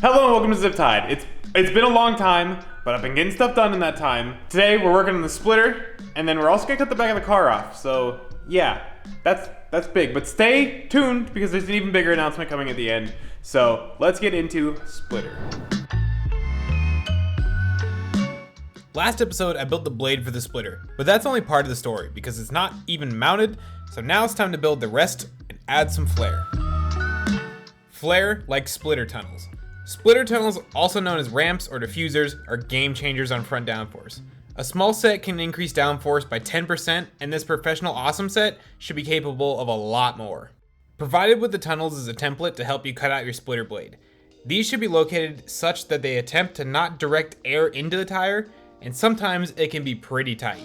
Hello and welcome to ZipTied. It's been a long time, but I've been getting stuff done in that time. Today we're working on the splitter, and then we're also gonna cut the back of the car off. So yeah, that's big. But stay tuned because there's an even bigger announcement coming at the end. So let's get into splitter. Last episode, I built the blade for the splitter, but that's only part of the story because it's not even mounted, so now it's time to build the rest and add some flair. Flair, like splitter tunnels. Splitter tunnels, also known as ramps or diffusers, are game changers on front downforce. A small set can increase downforce by 10%, and this professional awesome set should be capable of a lot more. Provided with the tunnels is a template to help you cut out your splitter blade. These should be located such that they attempt to not direct air into the tire, and sometimes it can be pretty tight.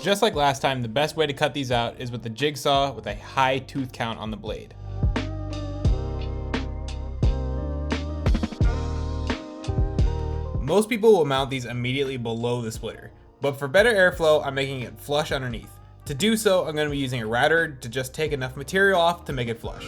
Just like last time, the best way to cut these out is with a jigsaw with a high tooth count on the blade. Most people will mount these immediately below the splitter, but for better airflow, I'm making it flush underneath. To do so, I'm going to be using a router to just take enough material off to make it flush.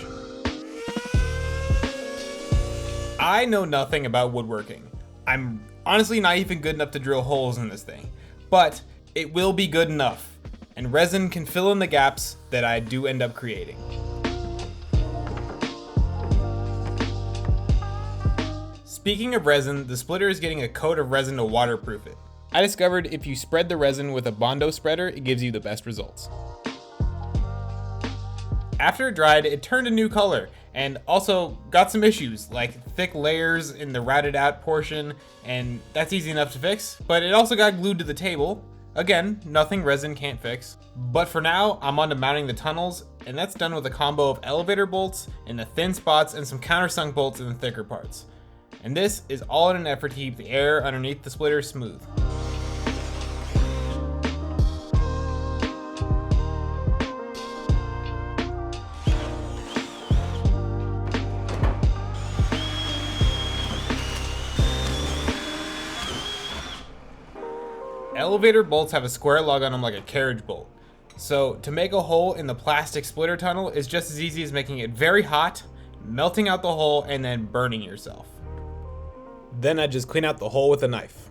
I know nothing about woodworking. I'm honestly not even good enough to drill holes in this thing, but it will be good enough, and resin can fill in the gaps that I do end up creating. Speaking of resin, the splitter is getting a coat of resin to waterproof it. I discovered if you spread the resin with a Bondo spreader, it gives you the best results. After it dried, it turned a new color, and also got some issues, like thick layers in the routed out portion, and that's easy enough to fix, but it also got glued to the table. Again, nothing resin can't fix. But for now, I'm on to mounting the tunnels, and that's done with a combo of elevator bolts in the thin spots and some countersunk bolts in the thicker parts. And this is all in an effort to keep the air underneath the splitter smooth. Elevator bolts have a square lug on them like a carriage bolt. So to make a hole in the plastic splitter tunnel is just as easy as making it very hot, melting out the hole, and then burning yourself. Then I just clean out the hole with a knife.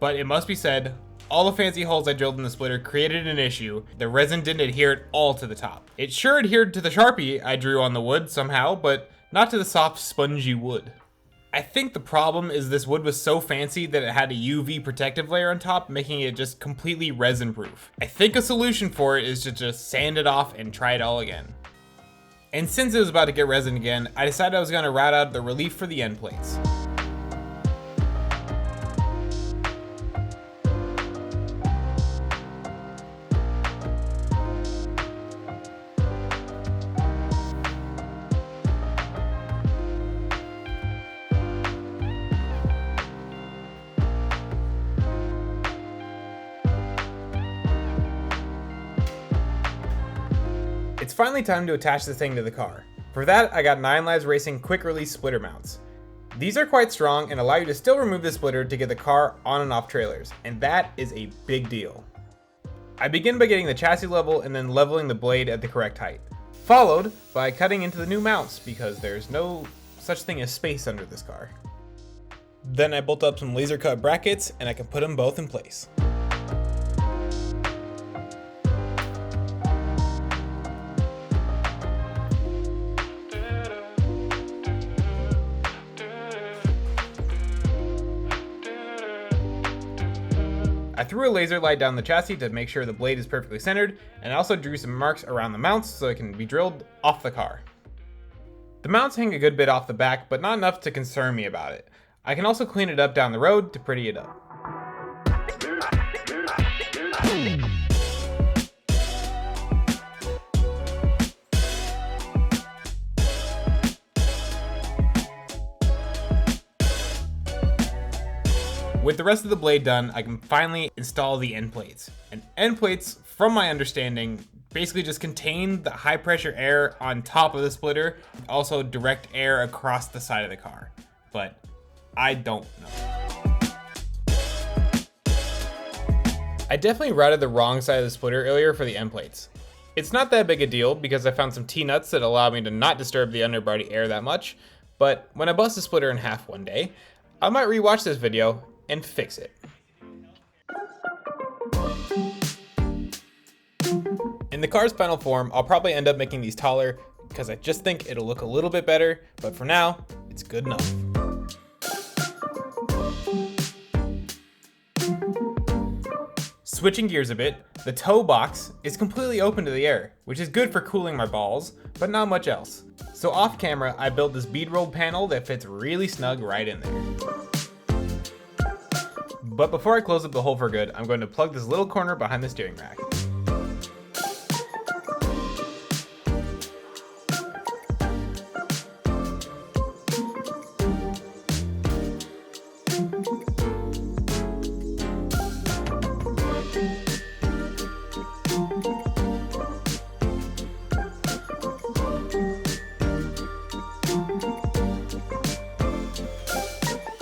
But it must be said, all the fancy holes I drilled in the splitter created an issue. The resin didn't adhere at all to the top. It sure adhered to the Sharpie I drew on the wood somehow, but not to the soft spongy wood. I think the problem is this wood was so fancy that it had a UV protective layer on top, making it just completely resin proof. I think a solution for it is to just sand it off and try it all again. And since it was about to get resin again, I decided I was going to route out the relief for the end plates. It's finally time to attach the thing to the car. For that, I got 9 Lives Racing quick release splitter mounts. These are quite strong and allow you to still remove the splitter to get the car on and off trailers, and that is a big deal. I begin by getting the chassis level and then leveling the blade at the correct height, followed by cutting into the new mounts because there's no such thing as space under this car. Then I bolt up some laser cut brackets and I can put them both in place. I threw a laser light down the chassis to make sure the blade is perfectly centered, and I also drew some marks around the mounts so it can be drilled off the car. The mounts hang a good bit off the back, but not enough to concern me about it. I can also clean it up down the road to pretty it up. With the rest of the blade done, I can finally install the end plates. And end plates, from my understanding, basically just contain the high pressure air on top of the splitter, also direct air across the side of the car. But I don't know. I definitely routed the wrong side of the splitter earlier for the end plates. It's not that big a deal because I found some T-nuts that allow me to not disturb the underbody air that much, but when I bust the splitter in half one day, I might rewatch this video and fix it. In the car's final form, I'll probably end up making these taller because I just think it'll look a little bit better, but for now, it's good enough. Switching gears a bit, the toe box is completely open to the air, which is good for cooling my balls, but not much else. So off camera, I built this bead rolled panel that fits really snug right in there. But before I close up the hole for good, I'm going to plug this little corner behind the steering rack.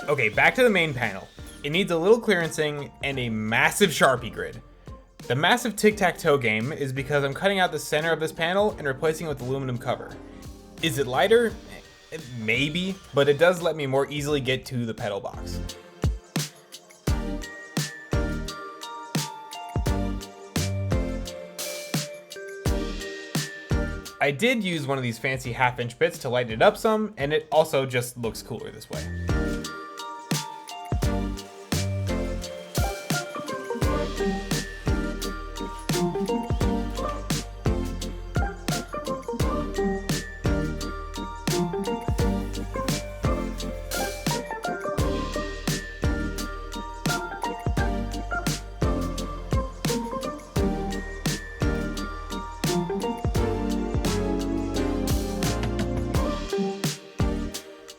Okay, back to the main panel. It needs a little clearancing and a massive Sharpie grid. The massive tic-tac-toe game is because I'm cutting out the center of this panel and replacing it with aluminum cover. Is it lighter? Maybe, but it does let me more easily get to the pedal box. I did use one of these fancy half-inch bits to lighten it up some, and it also just looks cooler this way.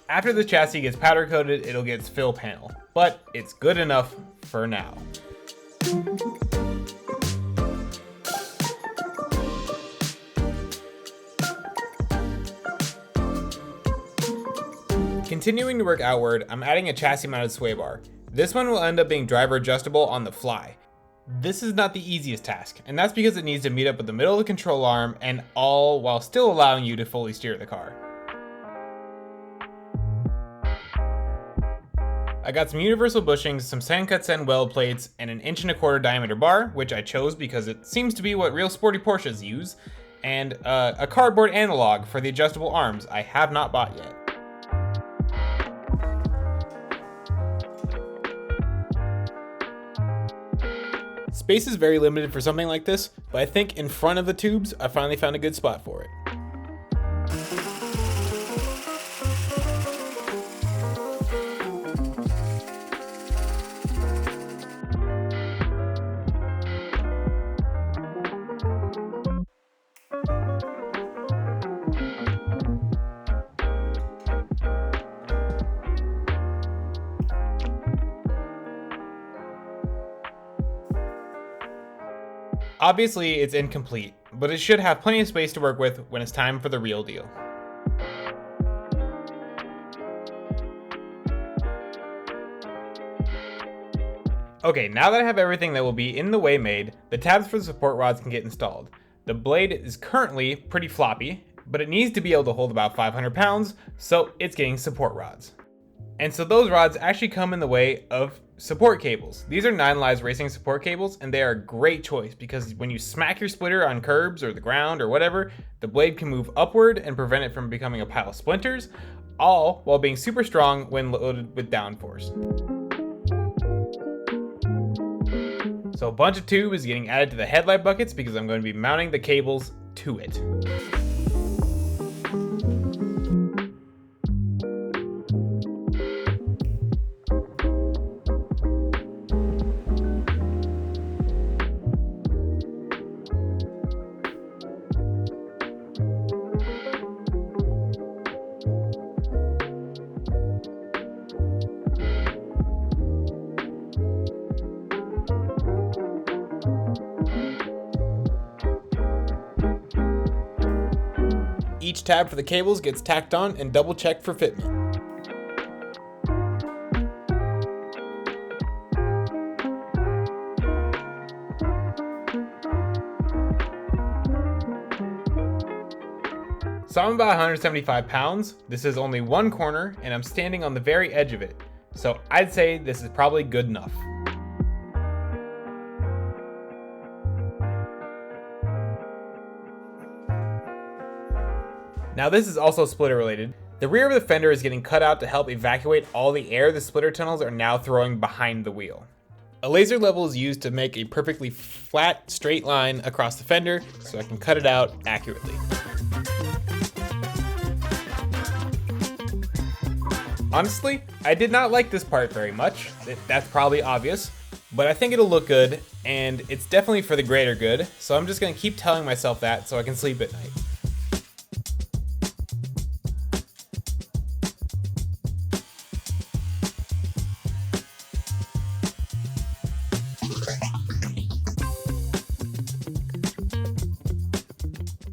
After the chassis gets powder coated, it'll get its fill panel, but it's good enough for now. Continuing to work outward, I'm adding a chassis mounted sway bar. This one will end up being driver adjustable on the fly. This is not the easiest task, and that's because it needs to meet up with the middle of the control arm and all while still allowing you to fully steer the car. I got some universal bushings, some sand-cut sand weld plates, and an 1.25" diameter bar, which I chose because it seems to be what real sporty Porsches use, and a cardboard analog for the adjustable arms I have not bought yet. Space is very limited for something like this, but I think in front of the tubes, I finally found a good spot for it. Obviously, it's incomplete, but it should have plenty of space to work with when it's time for the real deal. Okay, now that I have everything that will be in the way made, the tabs for the support rods can get installed. The blade is currently pretty floppy, but it needs to be able to hold about 500 pounds, so it's getting support rods. And so those rods actually come in the way of support cables. These are 9 Lives Racing support cables, and they are a great choice because when you smack your splitter on curbs or the ground or whatever, the blade can move upward and prevent it from becoming a pile of splinters, all while being super strong when loaded with downforce. So a bunch of tube is getting added to the headlight buckets because I'm going to be mounting the cables to it. each tab for the cables gets tacked on and double checked for fitment. So I'm about 175 pounds, this is only one corner, and I'm standing on the very edge of it. So I'd say this is probably good enough. Now this is also splitter related. The rear of the fender is getting cut out to help evacuate all the air the splitter tunnels are now throwing behind the wheel. A laser level is used to make a perfectly flat, straight line across the fender so I can cut it out accurately. Honestly, I did not like this part very much. That's probably obvious, but I think it'll look good, and it's definitely for the greater good, so I'm just gonna keep telling myself that so I can sleep at night.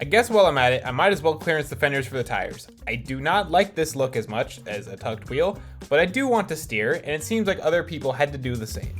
I guess while I'm at it, I might as well clearance the fenders for the tires. I do not like this look as much as a tucked wheel, but I do want to steer, and it seems like other people had to do the same.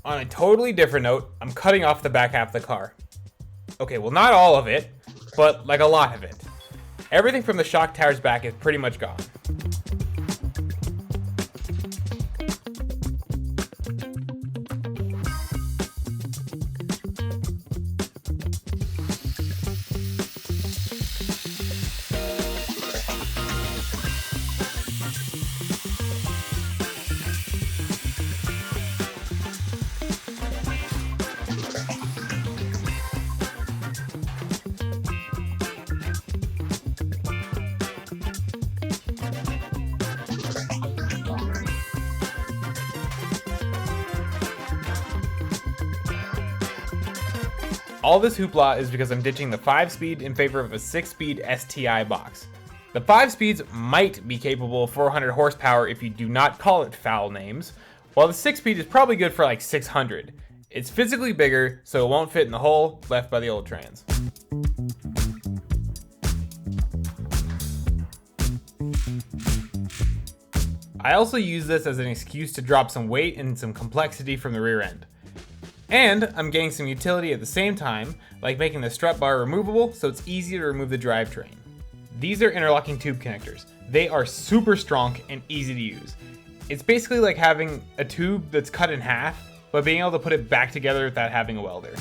On a totally different note, I'm cutting off the back half of the car. Okay, well not all of it, but like a lot of it. Everything from the shock towers back is pretty much gone. All this hoopla is because I'm ditching the 5-speed in favor of a 6-speed STI box. The 5 speeds might be capable of 400 horsepower if you do not call it foul names, while the 6-speed is probably good for like 600. It's physically bigger, so it won't fit in the hole left by the old trans. I also use this as an excuse to drop some weight and some complexity from the rear end. And I'm getting some utility at the same time, like making the strut bar removable so it's easy to remove the drivetrain. These are interlocking tube connectors. They are super strong and easy to use. It's basically like having a tube that's cut in half, but being able to put it back together without having a welder.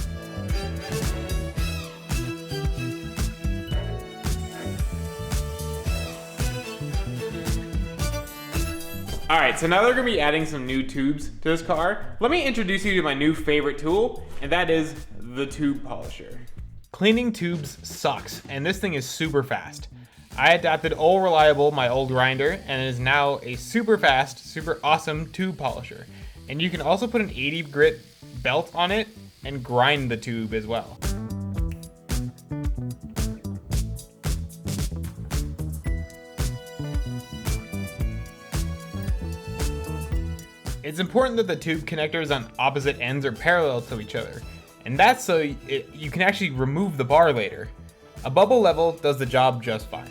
Alright, so now they're going to be adding some new tubes to this car. Let me introduce you to my new favorite tool, and that is the tube polisher. Cleaning tubes sucks, and this thing is super fast. I adapted Old Reliable, my old grinder, and it is now a super fast, super awesome tube polisher. And you can also put an 80 grit belt on it and grind the tube as well. It's important that the tube connectors on opposite ends are parallel to each other, and that's so you can actually remove the bar later. A bubble level does the job just fine.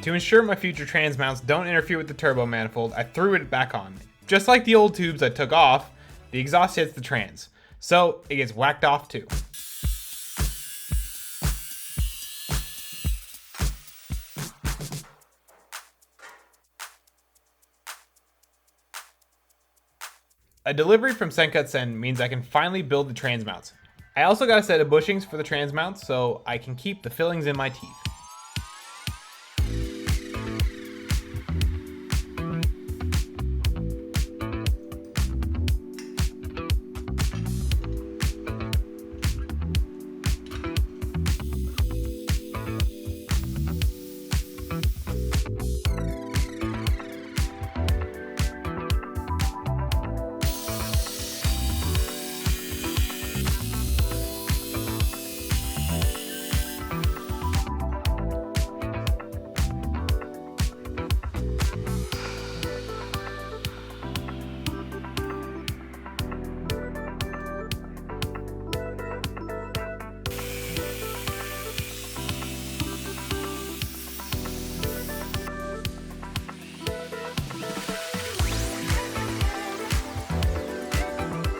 To ensure my future trans mounts don't interfere with the turbo manifold, I threw it back on. Just like the old tubes I took off, the exhaust hits the trans, so it gets whacked off too. A delivery from Senkatsen means I can finally build the trans mounts. I also got a set of bushings for the trans mounts so I can keep the fillings in my teeth.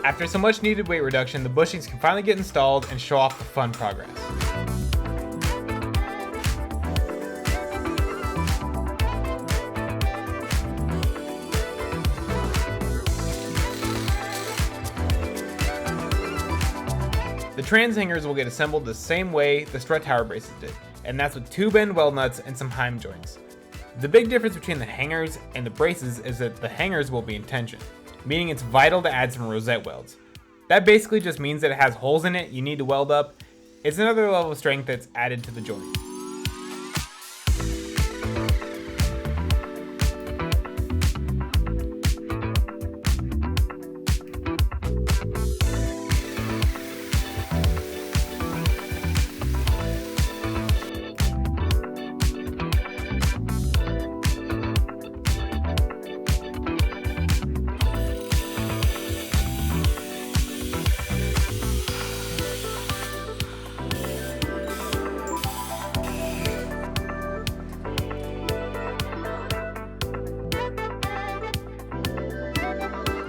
After some much needed weight reduction, the bushings can finally get installed and show off the fun progress. The trans hangers will get assembled the same way the strut tower braces did, and that's with 2 bend weld nuts and some Heim joints. The big difference between the hangers and the braces is that the hangers will be in tension, meaning it's vital to add some rosette welds. That basically just means that it has holes in it you need to weld up. It's another level of strength that's added to the joint.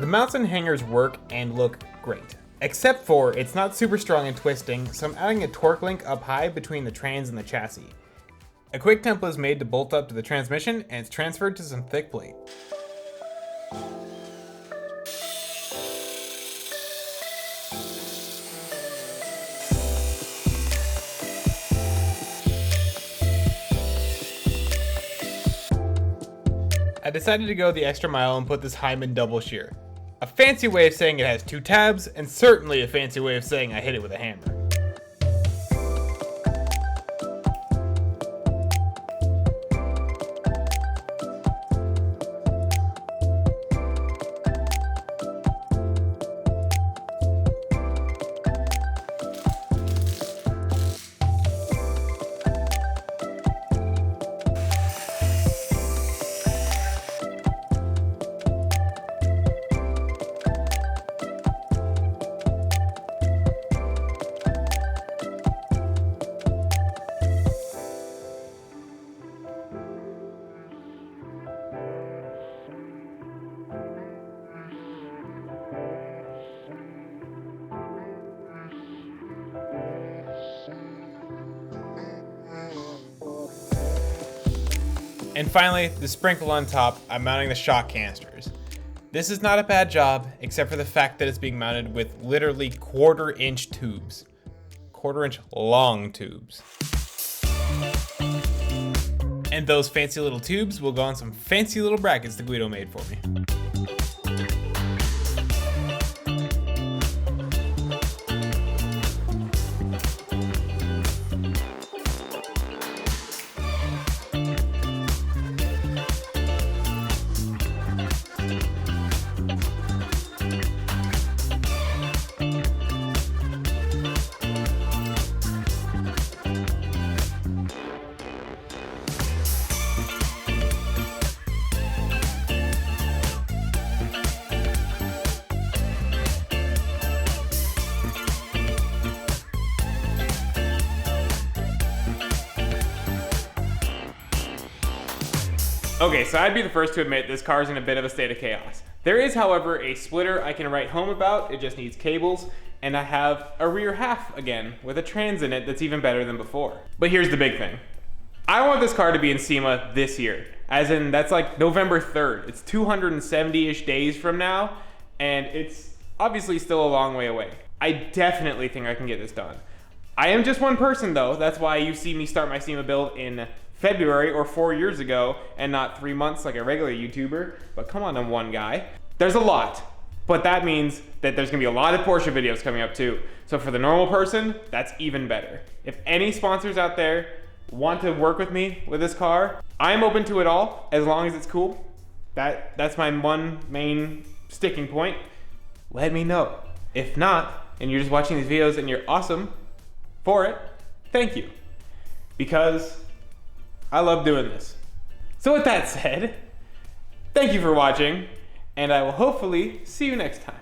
The mounts and hangers work and look great, except for it's not super strong and twisting, so I'm adding a torque link up high between the trans and the chassis. A quick template is made to bolt up to the transmission, and it's transferred to some thick plate. I decided to go the extra mile and put this Hyman double shear. A fancy way of saying it has 2 tabs, and certainly a fancy way of saying I hit it with a hammer. And finally, the sprinkle on top, I'm mounting the shock canisters. This is not a bad job, except for the fact that it's being mounted with literally 1/4-inch tubes. 1/4-inch long tubes. And those fancy little tubes will go on some fancy little brackets that Guido made for me. Okay, so I'd be the first to admit this car's in a bit of a state of chaos. There is, however, a splitter I can write home about. It just needs cables, and I have a rear half again with a trans in it that's even better than before. But here's the big thing. I want this car to be in SEMA this year, as in that's like November 3rd. It's 270-ish days from now, and it's obviously still a long way away. I definitely think I can get this done. I am just one person though. That's why you see me start my SEMA build in February or 4 years ago and not 3 months like a regular YouTuber. But come on, I'm one guy. There's a lot, but that means that there's gonna be a lot of Porsche videos coming up too. So for the normal person, that's even better. If any sponsors out there want to work with me with this car, I'm open to it all as long as it's cool. That's my one main sticking point. Let me know. If not, and you're just watching these videos and you're awesome for it, thank you. Because I love doing this. So with that said, thank you for watching, and I will hopefully see you next time.